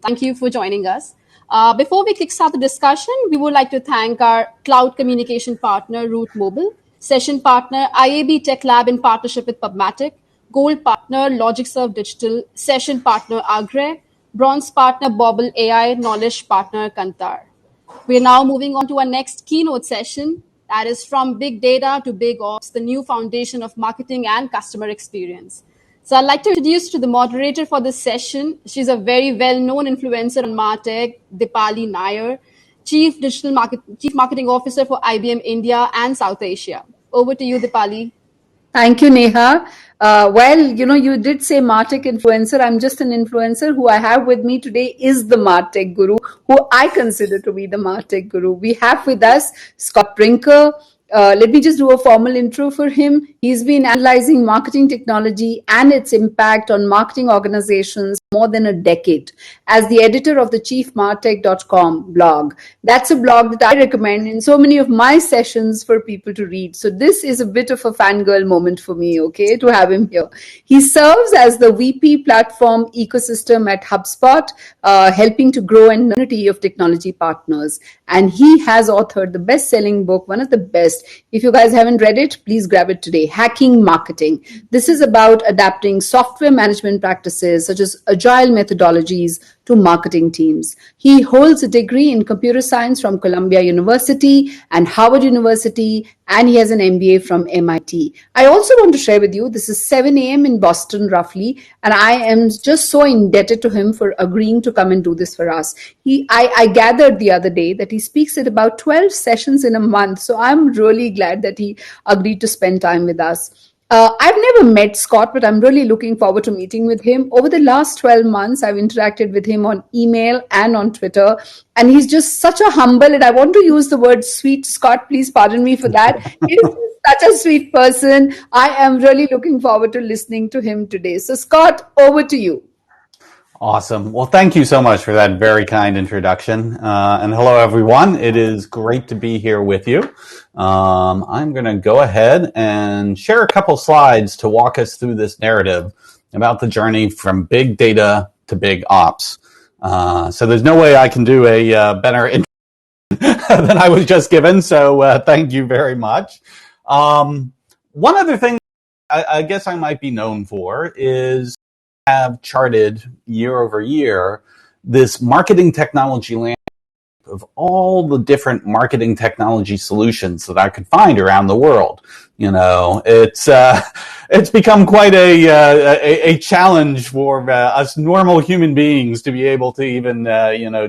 Thank you for joining us. Before we kickstart the discussion, we would like to thank our cloud communication partner, Root Mobile, session partner, IAB Tech Lab in partnership with Pubmatic, gold partner, LogicServe Digital, session partner, Agre, bronze partner, Bobble AI, knowledge partner, Kantar. We're now moving on to our next keynote session, that is from big data to big ops, the new foundation of marketing and customer experience. So I'd like to introduce you to the moderator for this session. She's a very well-known influencer on MarTech, Deepali Naair, Chief Marketing Officer for IBM India and South Asia. Over to you, Deepali. Thank you, Neha. You did say MarTech influencer. I'm just an influencer. Who I have with me today is the MarTech guru, who I consider to be the MarTech guru. We have with us Scott Brinker. Let me just do a formal intro for him. He's been analyzing marketing technology and its impact on marketing organizations more than a decade as the editor of the chiefmartech.com blog. That's a blog that I recommend in so many of my sessions for people to read. So this is a bit of a fangirl moment for me, okay, to have him here. He serves as the VP platform ecosystem at HubSpot, helping to grow a community of technology partners. And he has authored the best-selling book, one of the best. If you guys haven't read it, please grab it today, Hacking Marketing. This is about adapting software management practices such as agile methodologies to marketing teams. He holds a degree in computer science from Columbia University and Harvard University, and he has an MBA from MIT. I also want to share with you, this is 7 a.m. in Boston roughly, and I am just so indebted to him for agreeing to come and do this for us. I gathered the other day that he speaks at about 12 sessions in a month, so I'm really glad that he agreed to spend time with us. I've never met Scott, but I'm really looking forward to meeting with him. Over the last 12 months, I've interacted with him on email and on Twitter, and he's just such a humble, and I want to use the word sweet. Scott, please pardon me for that. He's such a sweet person. I am really looking forward to listening to him today. So Scott, over to you. Awesome. Well, thank you so much for that very kind introduction. And hello, everyone. It is great to be here with you. I'm going to go ahead and share a couple slides to walk us through this narrative about the journey from big data to big ops. So there's no way I can do a better intro than I was just given. So thank you very much. One other thing I guess I might be known for is have charted year over year this marketing technology landscape of all the different marketing technology solutions that I could find around the world. You know, it's become quite a challenge for us normal human beings to be able to even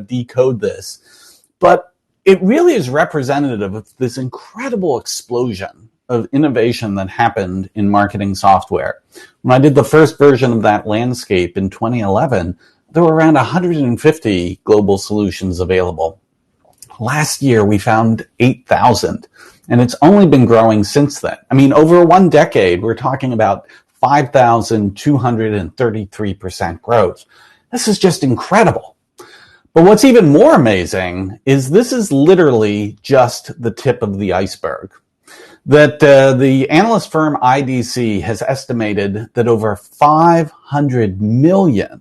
decode this. But it really is representative of this incredible explosion of innovation that happened in marketing software. When I did the first version of that landscape in 2011, there were around 150 global solutions available. Last year, we found 8,000, and it's only been growing since then. I mean, over 1 decade, we're talking about 5,233% growth. This is just incredible. But what's even more amazing is this is literally just the tip of the iceberg. That the analyst firm IDC has estimated that over 500 million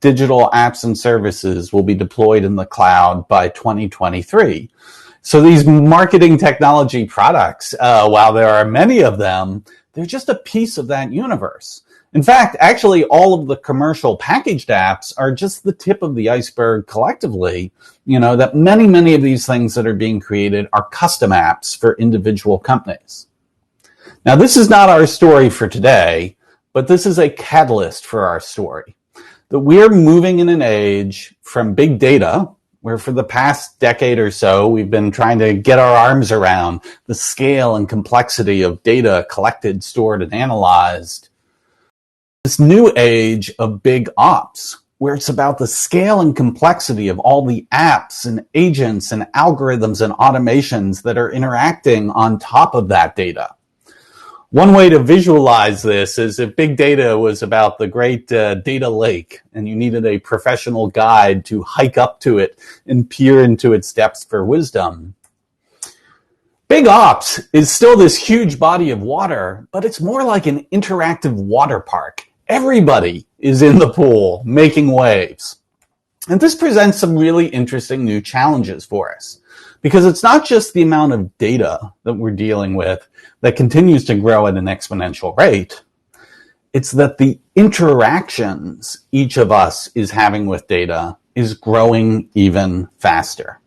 digital apps and services will be deployed in the cloud by 2023. So these marketing technology products, while there are many of them, they're just a piece of that universe. In fact, actually, all of the commercial packaged apps are just the tip of the iceberg collectively. You know, that many of these things that are being created are custom apps for individual companies. Now, this is not our story for today, but this is a catalyst for our story. That we're moving in an age from big data, where for the past decade or so, we've been trying to get our arms around the scale and complexity of data collected, stored, and analyzed. This new age of big ops, where it's about the scale and complexity of all the apps and agents and algorithms and automations that are interacting on top of that data. One way to visualize this is if big data was about the great data lake and you needed a professional guide to hike up to it and peer into its depths for wisdom. Big ops is still this huge body of water, but it's more like an interactive water park. Everybody is in the pool making waves. And this presents some really interesting new challenges for us, because it's not just the amount of data that we're dealing with that continues to grow at an exponential rate. It's that the interactions each of us is having with data is growing even faster.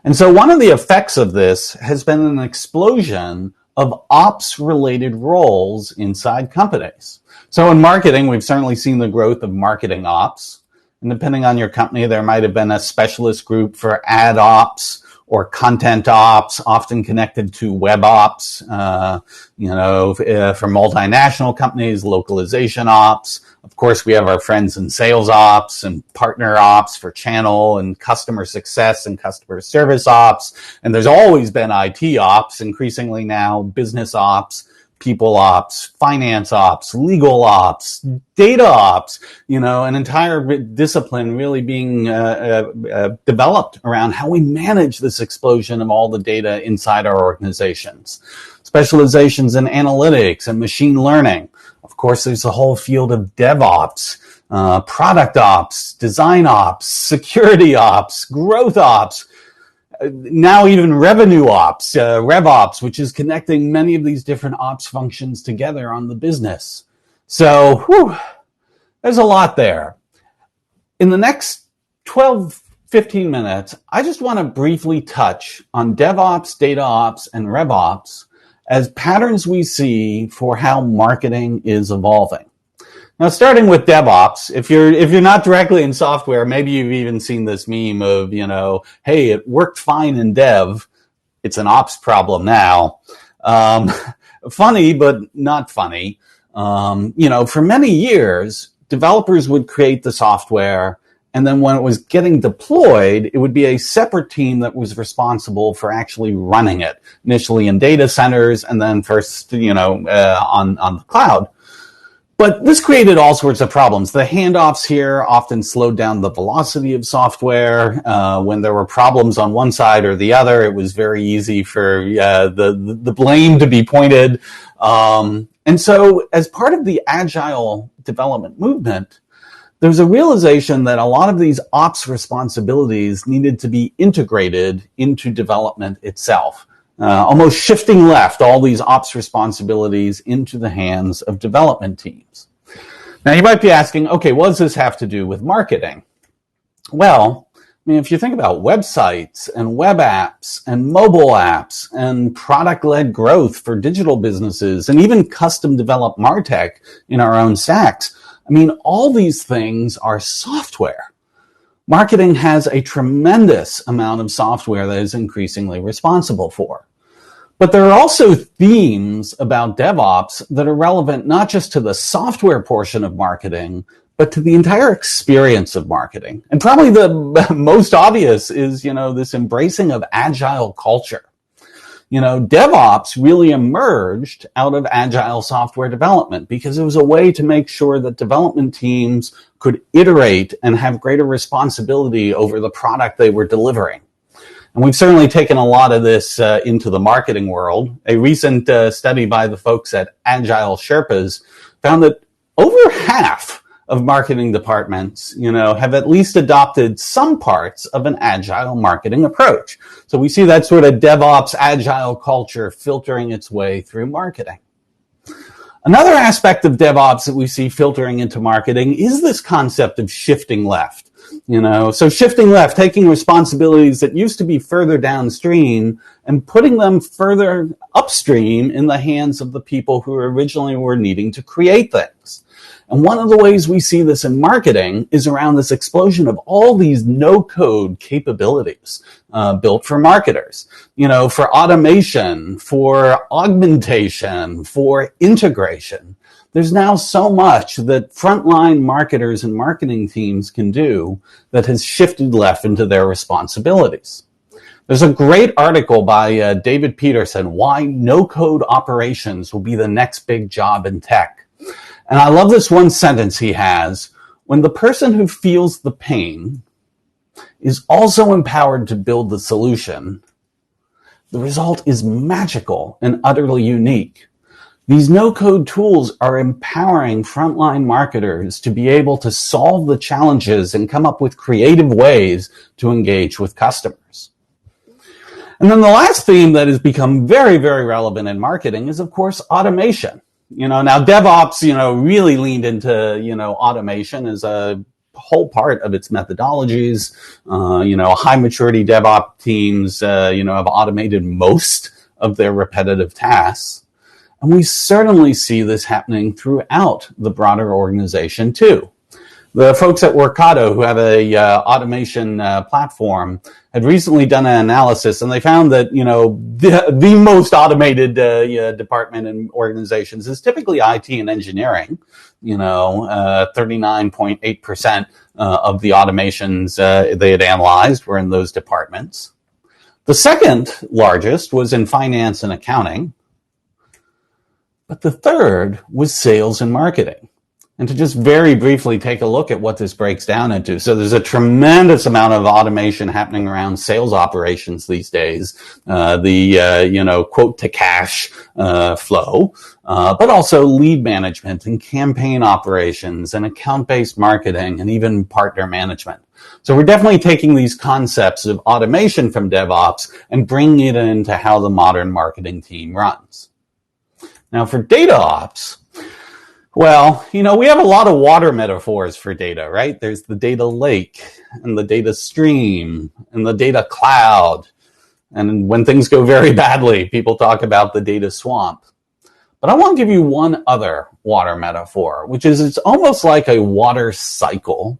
And so one of the effects of this has been an explosion of ops-related roles inside companies. So in marketing, we've certainly seen the growth of marketing ops. And depending on your company, there might have been a specialist group for ad ops or content ops, often connected to web ops, for multinational companies, localization ops. Of course, we have our friends in sales ops and partner ops for channel and customer success and customer service ops. And there's always been IT ops, increasingly now business ops, people ops, finance ops, legal ops, data ops, an entire discipline really being developed around how we manage this explosion of all the data inside our organizations. Specializations in analytics and machine learning. Of course, there's the whole field of DevOps, product ops, design ops, security ops, growth ops, now even revenue ops, Rev-Ops, which is connecting many of these different ops functions together on the business. So there's a lot there. In the next 12, 15 minutes, I just want to briefly touch on DevOps, Data Ops, and Rev-Ops as patterns we see for how marketing is evolving. Now, starting with DevOps, if you're not directly in software, maybe you've even seen this meme of, hey, it worked fine in dev. It's an ops problem now. Funny, but not funny. For many years, developers would create the software, and then when it was getting deployed, it would be a separate team that was responsible for actually running it, initially in data centers and then first, on the cloud. But this created all sorts of problems. The handoffs here often slowed down the velocity of software. When there were problems on one side or the other, it was very easy for the blame to be pointed. And so as part of the agile development movement, there's a realization that a lot of these ops responsibilities needed to be integrated into development itself. Almost shifting left all these ops responsibilities into the hands of development teams. Now you might be asking, okay, what does this have to do with marketing? Well, if you think about websites and web apps and mobile apps and product-led growth for digital businesses and even custom developed MarTech in our own stacks, all these things are software. Marketing has a tremendous amount of software that is increasingly responsible for. But there are also themes about DevOps that are relevant not just to the software portion of marketing, but to the entire experience of marketing. And probably the most obvious is, this embracing of agile culture. DevOps really emerged out of agile software development because it was a way to make sure that development teams could iterate and have greater responsibility over the product they were delivering. And we've certainly taken a lot of this into the marketing world. A recent study by the folks at Agile Sherpas found that over half of marketing departments, have at least adopted some parts of an agile marketing approach. So we see that sort of DevOps agile culture filtering its way through marketing. Another aspect of DevOps that we see filtering into marketing is this concept of shifting left. So shifting left, taking responsibilities that used to be further downstream and putting them further upstream in the hands of the people who originally were needing to create things. And one of the ways we see this in marketing is around this explosion of all these no-code capabilities built for marketers, for automation, for augmentation, for integration. There's now so much that frontline marketers and marketing teams can do that has shifted left into their responsibilities. There's a great article by David Peterson, Why No-Code Operations Will Be the Next Big Job in Tech. And I love this one sentence he has. When the person who feels the pain is also empowered to build the solution, the result is magical and utterly unique. These no-code tools are empowering frontline marketers to be able to solve the challenges and come up with creative ways to engage with customers. And then the last theme that has become very, very relevant in marketing is, of course, automation. Now DevOps, really leaned into, automation as a whole part of its methodologies. High maturity DevOps teams, have automated most of their repetitive tasks. And we certainly see this happening throughout the broader organization too. The folks at Workato, who have a automation platform, had recently done an analysis, and they found that the most automated department in organizations is typically IT and engineering. 39.8% of the automations they had analyzed were in those departments. The second largest was in finance and accounting, but the third was sales and marketing. And to just very briefly take a look at what this breaks down into. So there's a tremendous amount of automation happening around sales operations these days. Quote to cash flow, but also lead management and campaign operations and account-based marketing and even partner management. So we're definitely taking these concepts of automation from DevOps and bringing it into how the modern marketing team runs. Now for data ops, well, we have a lot of water metaphors for data, right? There's the data lake and the data stream and the data cloud. And when things go very badly, people talk about the data swamp. But I want to give you one other water metaphor, which is it's almost like a water cycle,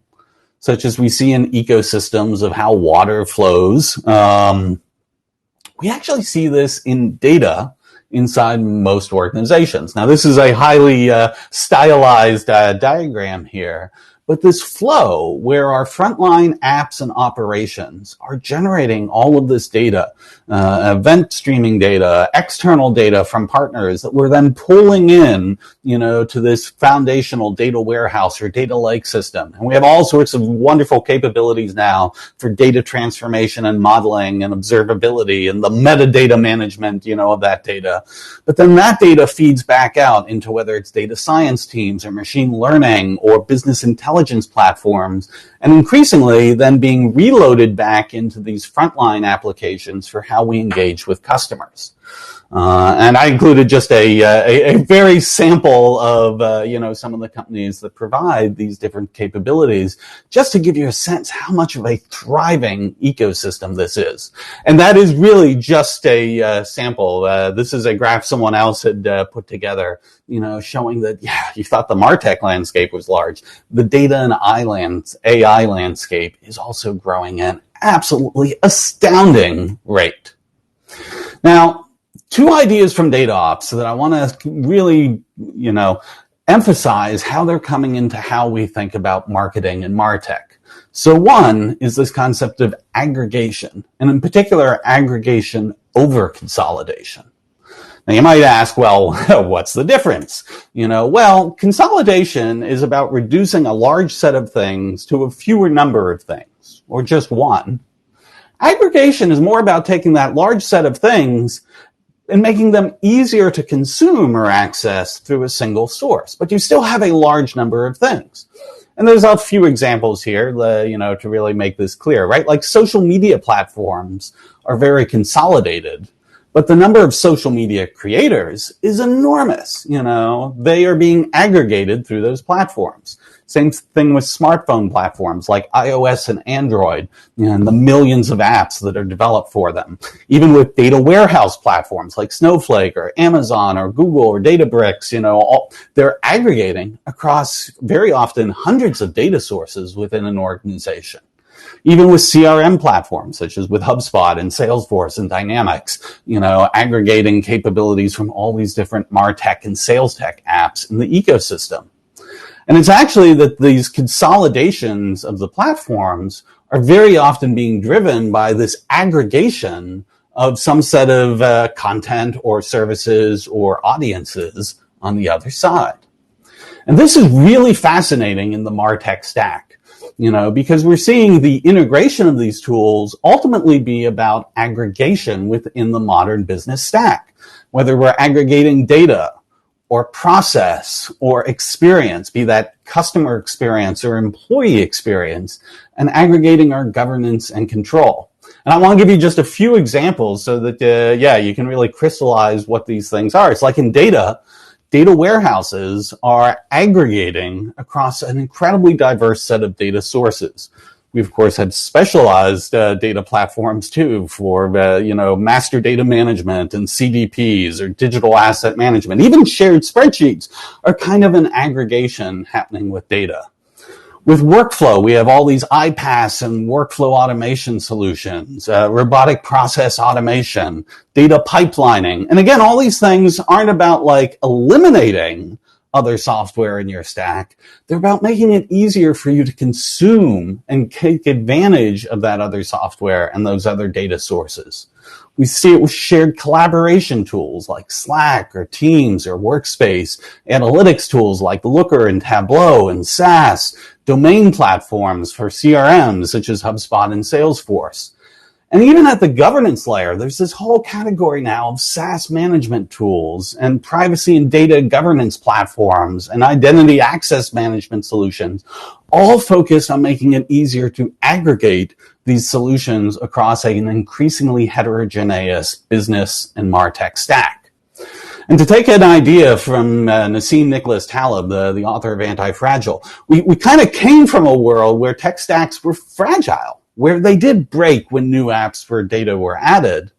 such as we see in ecosystems of how water flows. We actually see this in data inside most organizations. Now, this is a highly stylized diagram here, but this flow where our frontline apps and operations are generating all of this data, event streaming data, external data from partners that we're then pulling in, to this foundational data warehouse or data lake system. And we have all sorts of wonderful capabilities now for data transformation and modeling and observability and the metadata management, of that data. But then that data feeds back out into whether it's data science teams or machine learning or business intelligence platforms, and increasingly then being reloaded back into these frontline applications for how we engage with customers. And I included just a very sample of, some of the companies that provide these different capabilities, just to give you a sense how much of a thriving ecosystem this is. And that is really just a sample. This is a graph someone else had put together, showing that, you thought the MarTech landscape was large. The data and AI landscape is also growing at an absolutely astounding rate. Now, two ideas from data ops that I want to really, emphasize how they're coming into how we think about marketing and MarTech. So one is this concept of aggregation, and in particular, aggregation over consolidation. Now you might ask, well, what's the difference? Consolidation is about reducing a large set of things to a fewer number of things, or just one. Aggregation is more about taking that large set of things and making them easier to consume or access through a single source. But you still have a large number of things. And there's a few examples here, to really make this clear, right? Like social media platforms are very consolidated, but the number of social media creators is enormous. They are being aggregated through those platforms. Same thing with smartphone platforms like iOS and Android, and the millions of apps that are developed for them. Even with data warehouse platforms like Snowflake or Amazon or Google or Databricks, they're aggregating across very often hundreds of data sources within an organization. Even with CRM platforms, such as with HubSpot and Salesforce and Dynamics, aggregating capabilities from all these different MarTech and sales tech apps in the ecosystem. And it's actually that these consolidations of the platforms are very often being driven by this aggregation of some set of content or services or audiences on the other side. And this is really fascinating in the MarTech stack, because we're seeing the integration of these tools ultimately be about aggregation within the modern business stack, whether we're aggregating data or process or experience, be that customer experience or employee experience, and aggregating our governance and control. And I want to give you just a few examples so that, you can really crystallize what these things are. It's like in data warehouses are aggregating across an incredibly diverse set of data sources. We, of course, had specialized data platforms, too, for, master data management and CDPs or digital asset management. Even shared spreadsheets are kind of an aggregation happening with data. With workflow, we have all these iPaaS and workflow automation solutions, robotic process automation, data pipelining. And again, all these things aren't about like eliminating other software in your stack. They're about making it easier for you to consume and take advantage of that other software and those other data sources. We see it with shared collaboration tools like Slack or Teams or Workspace, analytics tools like Looker and Tableau and SaaS, domain platforms for CRMs such as HubSpot and Salesforce. And even at the governance layer, there's this whole category now of SaaS management tools and privacy and data governance platforms and identity access management solutions, all focused on making it easier to aggregate these solutions across an increasingly heterogeneous business and MarTech stack. And to take an idea from Nassim Nicholas Taleb, the author of Anti-Fragile, we kind of came from a world where tech stacks were fragile, where they did break when new apps for data were added.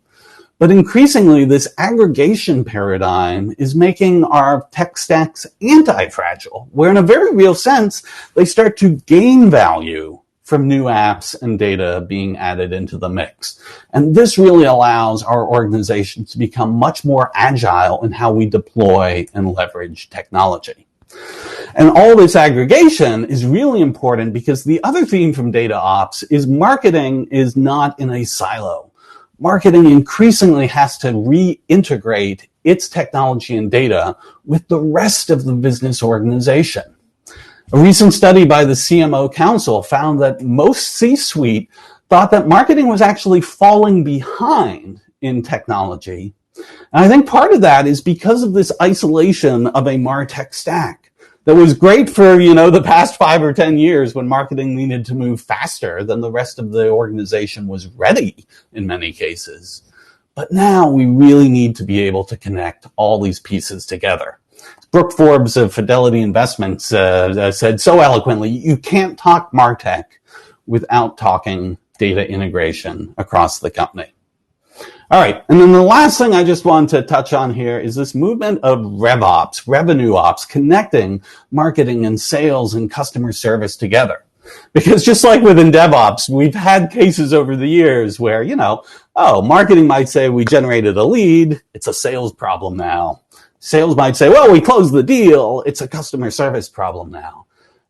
But increasingly, this aggregation paradigm is making our tech stacks anti-fragile, where in a very real sense, they start to gain value from new apps and data being added into the mix. And this really allows our organization to become much more agile in how we deploy and leverage technology. And all this aggregation is really important because the other theme from data ops is marketing is not in a silo. Marketing increasingly has to reintegrate its technology and data with the rest of the business organization. A recent study by the CMO Council found that most C-suite thought that marketing was actually falling behind in technology. And I think part of that is because of this isolation of a MarTech stack that was great for, the past 5 or 10 years when marketing needed to move faster than the rest of the organization was ready in many cases. But now we really need to be able to connect all these pieces together. Brooke Forbes of Fidelity Investments said so eloquently, you can't talk MarTech without talking data integration across the company. All right, and then the last thing I just want to touch on here is this movement of Rev-Ops, revenue ops, connecting marketing and sales and customer service together. Because just like within DevOps, we've had cases over the years where, marketing might say we generated a lead, it's a sales problem now. Sales might say, well, we closed the deal, it's a customer service problem now.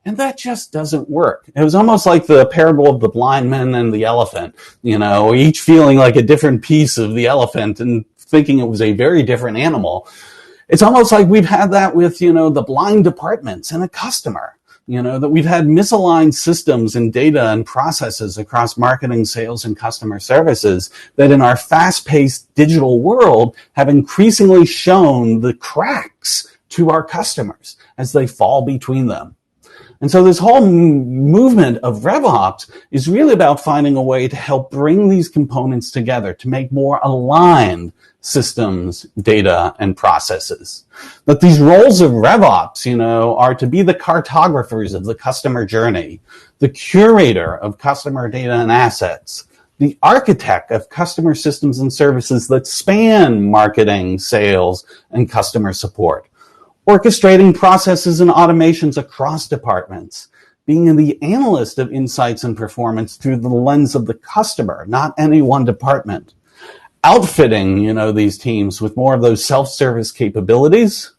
And that just doesn't work. It was almost like the parable of the blind man and the elephant, each feeling like a different piece of the elephant and thinking it was a very different animal. It's almost like we've had that with, the blind departments and a customer, that we've had misaligned systems and data and processes across marketing, sales, and customer services that in our fast-paced digital world have increasingly shown the cracks to our customers as they fall between them. And so this whole movement of Rev-Ops is really about finding a way to help bring these components together to make more aligned systems, data, and processes. That these roles of Rev-Ops, are to be the cartographers of the customer journey, the curator of customer data and assets, the architect of customer systems and services that span marketing, sales, and customer support, orchestrating processes and automations across departments, being the analyst of insights and performance through the lens of the customer, not any one department, outfitting, these teams with more of those self-service capabilities,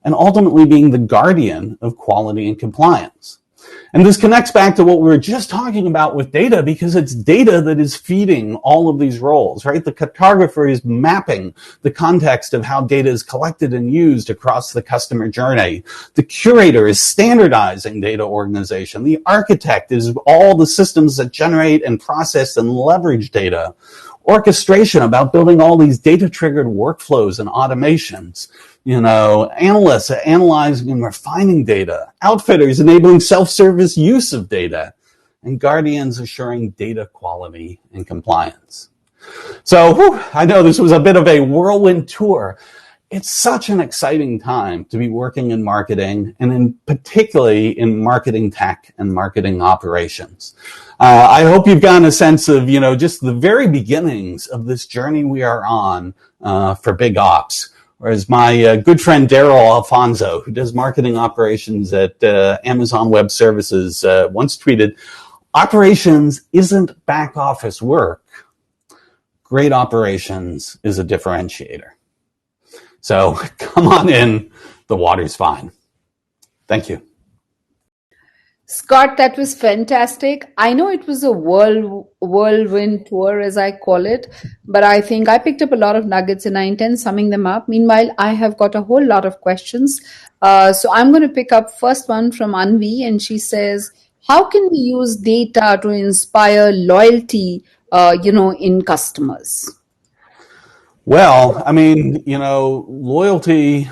and ultimately being the guardian of quality and compliance. And this connects back to what we were just talking about with data, because it's data that is feeding all of these roles, right? The cartographer is mapping the context of how data is collected and used across the customer journey. The curator is standardizing data organization. The architect is all the systems that generate and process and leverage data. Orchestration about building all these data-triggered workflows and automations. analysts analyzing and refining data, outfitters enabling self-service use of data, and guardians assuring data quality and compliance. So I know this was a bit of a whirlwind tour. It's such an exciting time to be working in marketing, and particularly in marketing tech and marketing operations. I hope you've gotten a sense of, just the very beginnings of this journey we are on for Big Ops. Whereas my good friend Daryl Alfonso, who does marketing operations at Amazon Web Services, once tweeted, "Operations isn't back office work. Great operations is a differentiator." So come on in, the water's fine. Thank you. Scott, that was fantastic. I know it was a whirlwind tour, as I call it, but I think I picked up a lot of nuggets and I intend summing them up. Meanwhile, I have got a whole lot of questions. So I'm going to pick up first one from Anvi, and she says, how can we use data to inspire loyalty, in customers? Well, loyalty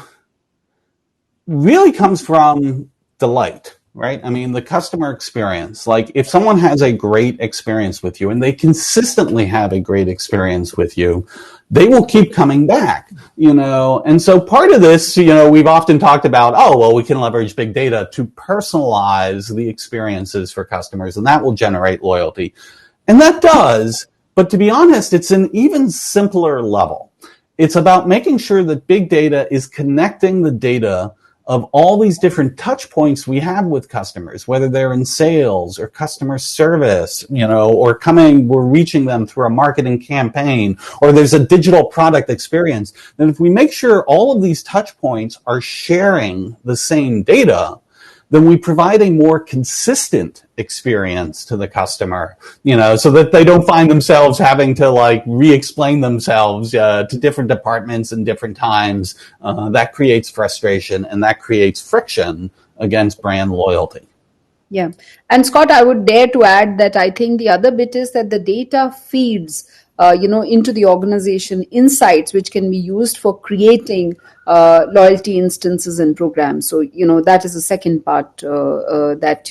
really comes from delight, right? The customer experience. Like, if someone has a great experience with you and they consistently have a great experience with you, they will keep coming back, And so part of this, we've often talked about, we can leverage big data to personalize the experiences for customers, and that will generate loyalty. And that does. But to be honest, it's an even simpler level. It's about making sure that big data is connecting the data of all these different touch points we have with customers, whether they're in sales or customer service, or we're reaching them through a marketing campaign, or there's a digital product experience. Then if we make sure all of these touch points are sharing the same data, then we provide a more consistent experience to the customer, so that they don't find themselves having to re-explain themselves to different departments in different times. That creates frustration and that creates friction against brand loyalty. Yeah. And Scott, I would dare to add that I think the other bit is that the data feeds into the organization insights, which can be used for creating loyalty instances and programs. So, that is the second part that,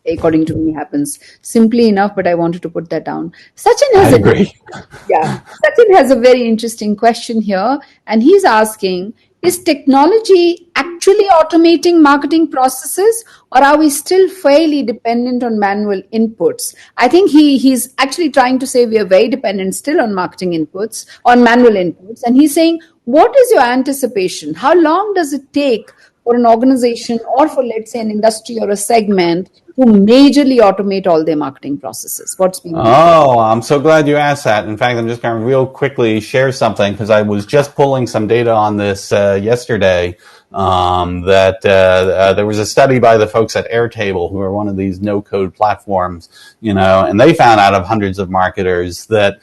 according to me, happens simply enough, but I wanted to put that down. I agree. Sachin has a very interesting question here, and he's asking, is technology actually automating marketing processes, or are we still fairly dependent on manual inputs? I think he's actually trying to say we are very dependent still on on manual inputs. And he's saying, what is your anticipation? How long does it take for an organization or for, let's say, an industry or a segment to majorly automate all their marketing processes? I'm so glad you asked that. In fact, I'm just going to real quickly share something, because I was just pulling some data on this yesterday, that there was a study by the folks at Airtable, who are one of these no-code platforms, and they found out of hundreds of marketers that,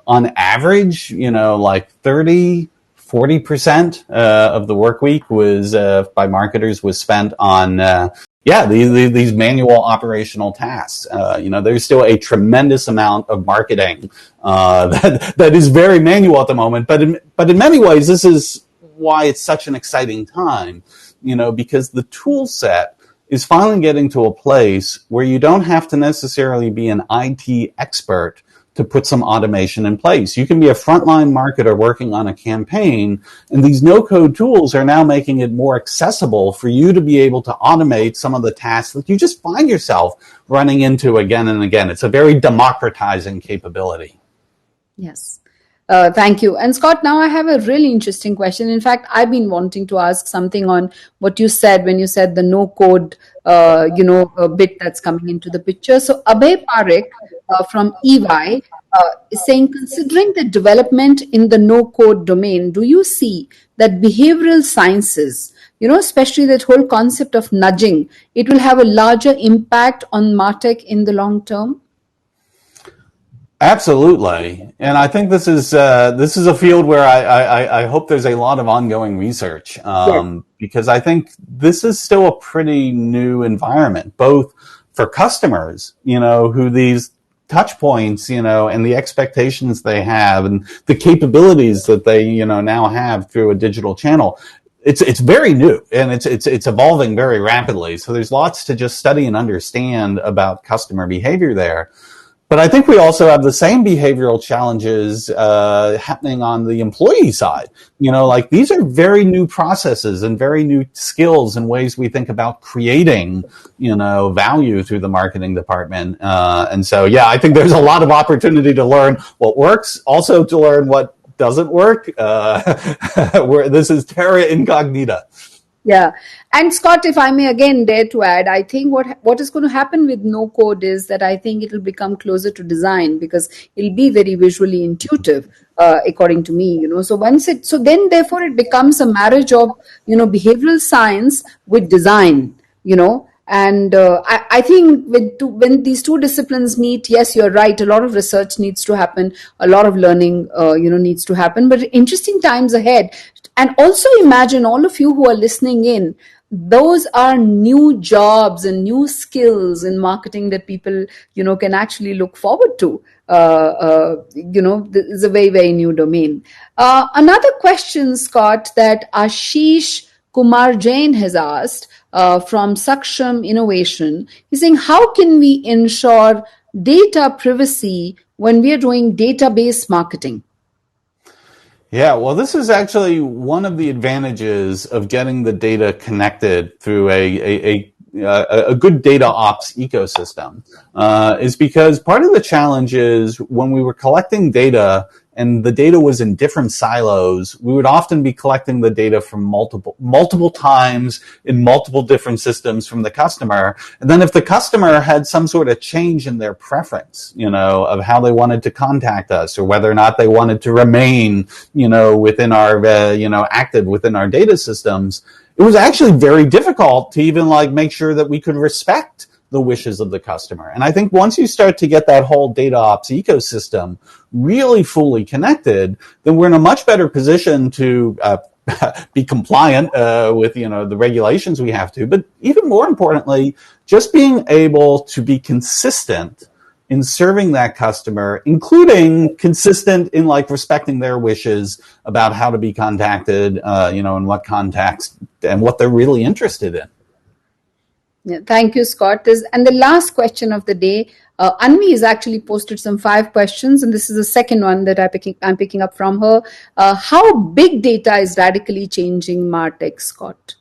on average, 40% of the work week was by marketers was spent on these manual operational tasks. There's still a tremendous amount of marketing that is very manual at the moment, but in many ways this is why it's such an exciting time, because the tool set is finally getting to a place where you don't have to necessarily be an IT expert to put some automation in place. You can be a frontline marketer working on a campaign, and these no-code tools are now making it more accessible for you to be able to automate some of the tasks that you just find yourself running into again and again. It's a very democratizing capability. Yes. Thank you. And Scott, now I have a really interesting question. In fact, I've been wanting to ask something on what you said when you said the no-code, bit that's coming into the picture. So Abhay Parekh from EY is saying, considering the development in the no-code domain, do you see that behavioral sciences, especially that whole concept of nudging, it will have a larger impact on MarTech in the long term? Absolutely, and I think this is a field where I hope there's a lot of ongoing research, because I think this is still a pretty new environment, both for customers, who these touch points, and the expectations they have and the capabilities that they, now have through a digital channel. It's very new, and it's evolving very rapidly. So there's lots to just study and understand about customer behavior there. But I think we also have the same behavioral challenges happening on the employee side. Like these are very new processes and very new skills and ways we think about creating, value through the marketing department. And so, yeah, I think there's a lot of opportunity to learn what works, also to learn what doesn't work. Where this is terra incognita. Yeah. And Scott, if I may again dare to add, I think what is going to happen with no code is that I think it will become closer to design because it'll be very visually intuitive, according to me, So then therefore it becomes a marriage of, behavioral science with design, And I think when these two disciplines meet, yes, you're right. A lot of research needs to happen. A lot of learning, needs to happen. But interesting times ahead. And also imagine all of you who are listening in, those are new jobs and new skills in marketing that people, can actually look forward to. It's a very, very new domain. Another question, Scott, that Ashish Kumar Jain has asked from Saksham Innovation. He's saying, how can we ensure data privacy when we are doing database marketing? Yeah, well, this is actually one of the advantages of getting the data connected through a good data ops ecosystem, is because part of the challenge is when we were collecting data and the data was in different silos, we would often be collecting the data from multiple times in multiple different systems from the customer. And then if the customer had some sort of change in their preference, of how they wanted to contact us or whether or not they wanted to remain, within our, active within our data systems, it was actually very difficult to even make sure that we could respect the wishes of the customer. And I think once you start to get that whole data ops ecosystem really fully connected, then we're in a much better position to be compliant with the regulations we have to. But even more importantly, just being able to be consistent in serving that customer, including consistent in respecting their wishes about how to be contacted, in what context and what they're really interested in. Yeah, thank you, Scott. And the last question of the day, Anvi has actually posted some 5 questions, and this is the second one that I'm picking up from her. How big data is radically changing MarTech, Scott?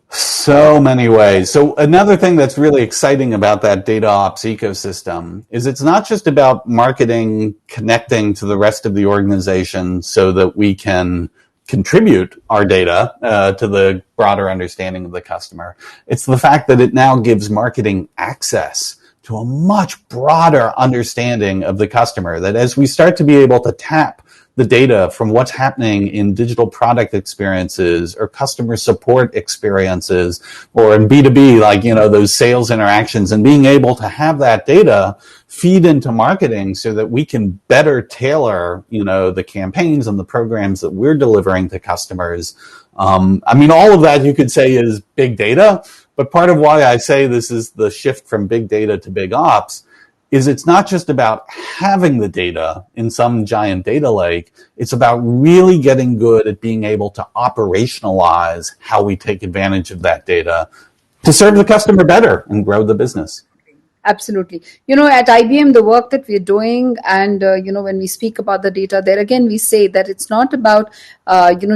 So many ways. So another thing that's really exciting about that data ops ecosystem is it's not just about marketing connecting to the rest of the organization so that we can contribute our data to the broader understanding of the customer. It's the fact that it now gives marketing access to a much broader understanding of the customer, that as we start to be able to tap the data from what's happening in digital product experiences or customer support experiences or in B2B, those sales interactions, and being able to have that data feed into marketing so that we can better tailor, the campaigns and the programs that we're delivering to customers. All of that you could say is big data, but part of why I say this is the shift from big data to big ops is it's not just about having the data in some giant data lake. It's about really getting good at being able to operationalize how we take advantage of that data to serve the customer better and grow the business. Absolutely. At IBM, the work that we're doing and, when we speak about the data, there again, we say that it's not about,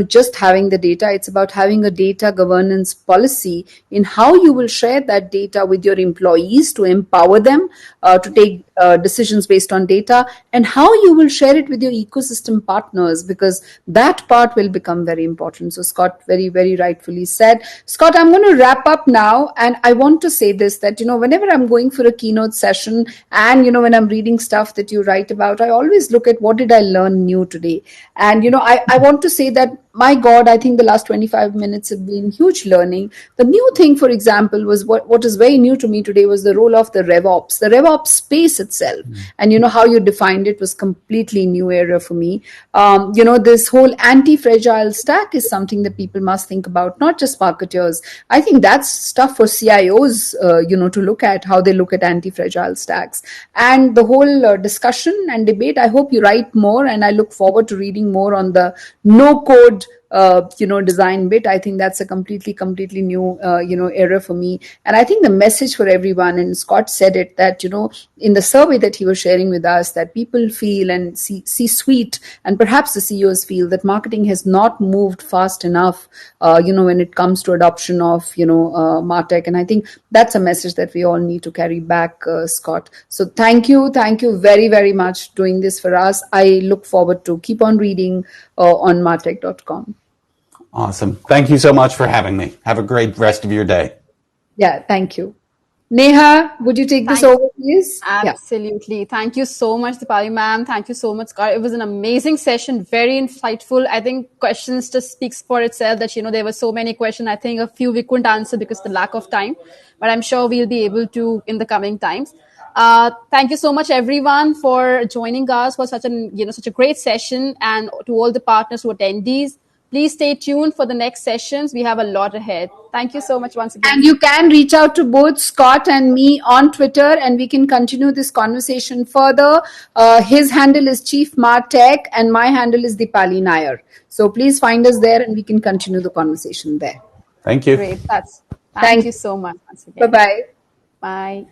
just having the data. It's about having a data governance policy in how you will share that data with your employees to empower them to take decisions based on data, and how you will share it with your ecosystem partners, because that part will become very important. So Scott very, very rightfully said. Scott, I'm going to wrap up now, and I want to say this, that, whenever I'm going for a keynote session and, when I'm reading stuff that you write about, I always look at what did I learn new today. And, I want to say that my God, I think the last 25 minutes have been huge learning. The new thing, for example, was what is very new to me today was the role of the Rev-Ops, the Rev-Ops space itself. And how you defined it was completely new area for me. This whole anti-fragile stack is something that people must think about, not just marketers. I think that's stuff for CIOs, to look at how they look at anti-fragile stacks. And the whole discussion and debate, I hope you write more, and I look forward to reading more on the no code design bit. I think that's a completely new era for me. And I think the message for everyone, and Scott said it, that in the survey that he was sharing with us, that people feel and see sweet, and perhaps the CEOs feel that marketing has not moved fast enough when it comes to adoption of martech. And I think that's a message that we all need to carry back, Scott. So thank you very, very much doing this for us. I look forward to keep on reading on martech.com. Awesome. Thank you so much for having me. Have a great rest of your day. Yeah, thank you. Neha, would you take this over, please? Absolutely. Yeah. Thank you so much, Deepali ma'am. Thank you so much, Scott. It was an amazing session, very insightful. I think questions just speaks for itself that, there were so many questions. I think a few we couldn't answer because of the lack of time, but I'm sure we'll be able to in the coming times. Thank you so much, everyone, for joining us for such a great session, and to all the partners who attendees. Please stay tuned for the next sessions. We have a lot ahead. Thank you so much once again. And you can reach out to both Scott and me on Twitter, and we can continue this conversation further. His handle is Chief Martech, and my handle is Deepali Naair. So please find us there, and we can continue the conversation there. Thank you. Great. Thank you so much once again. Bye-bye. Bye.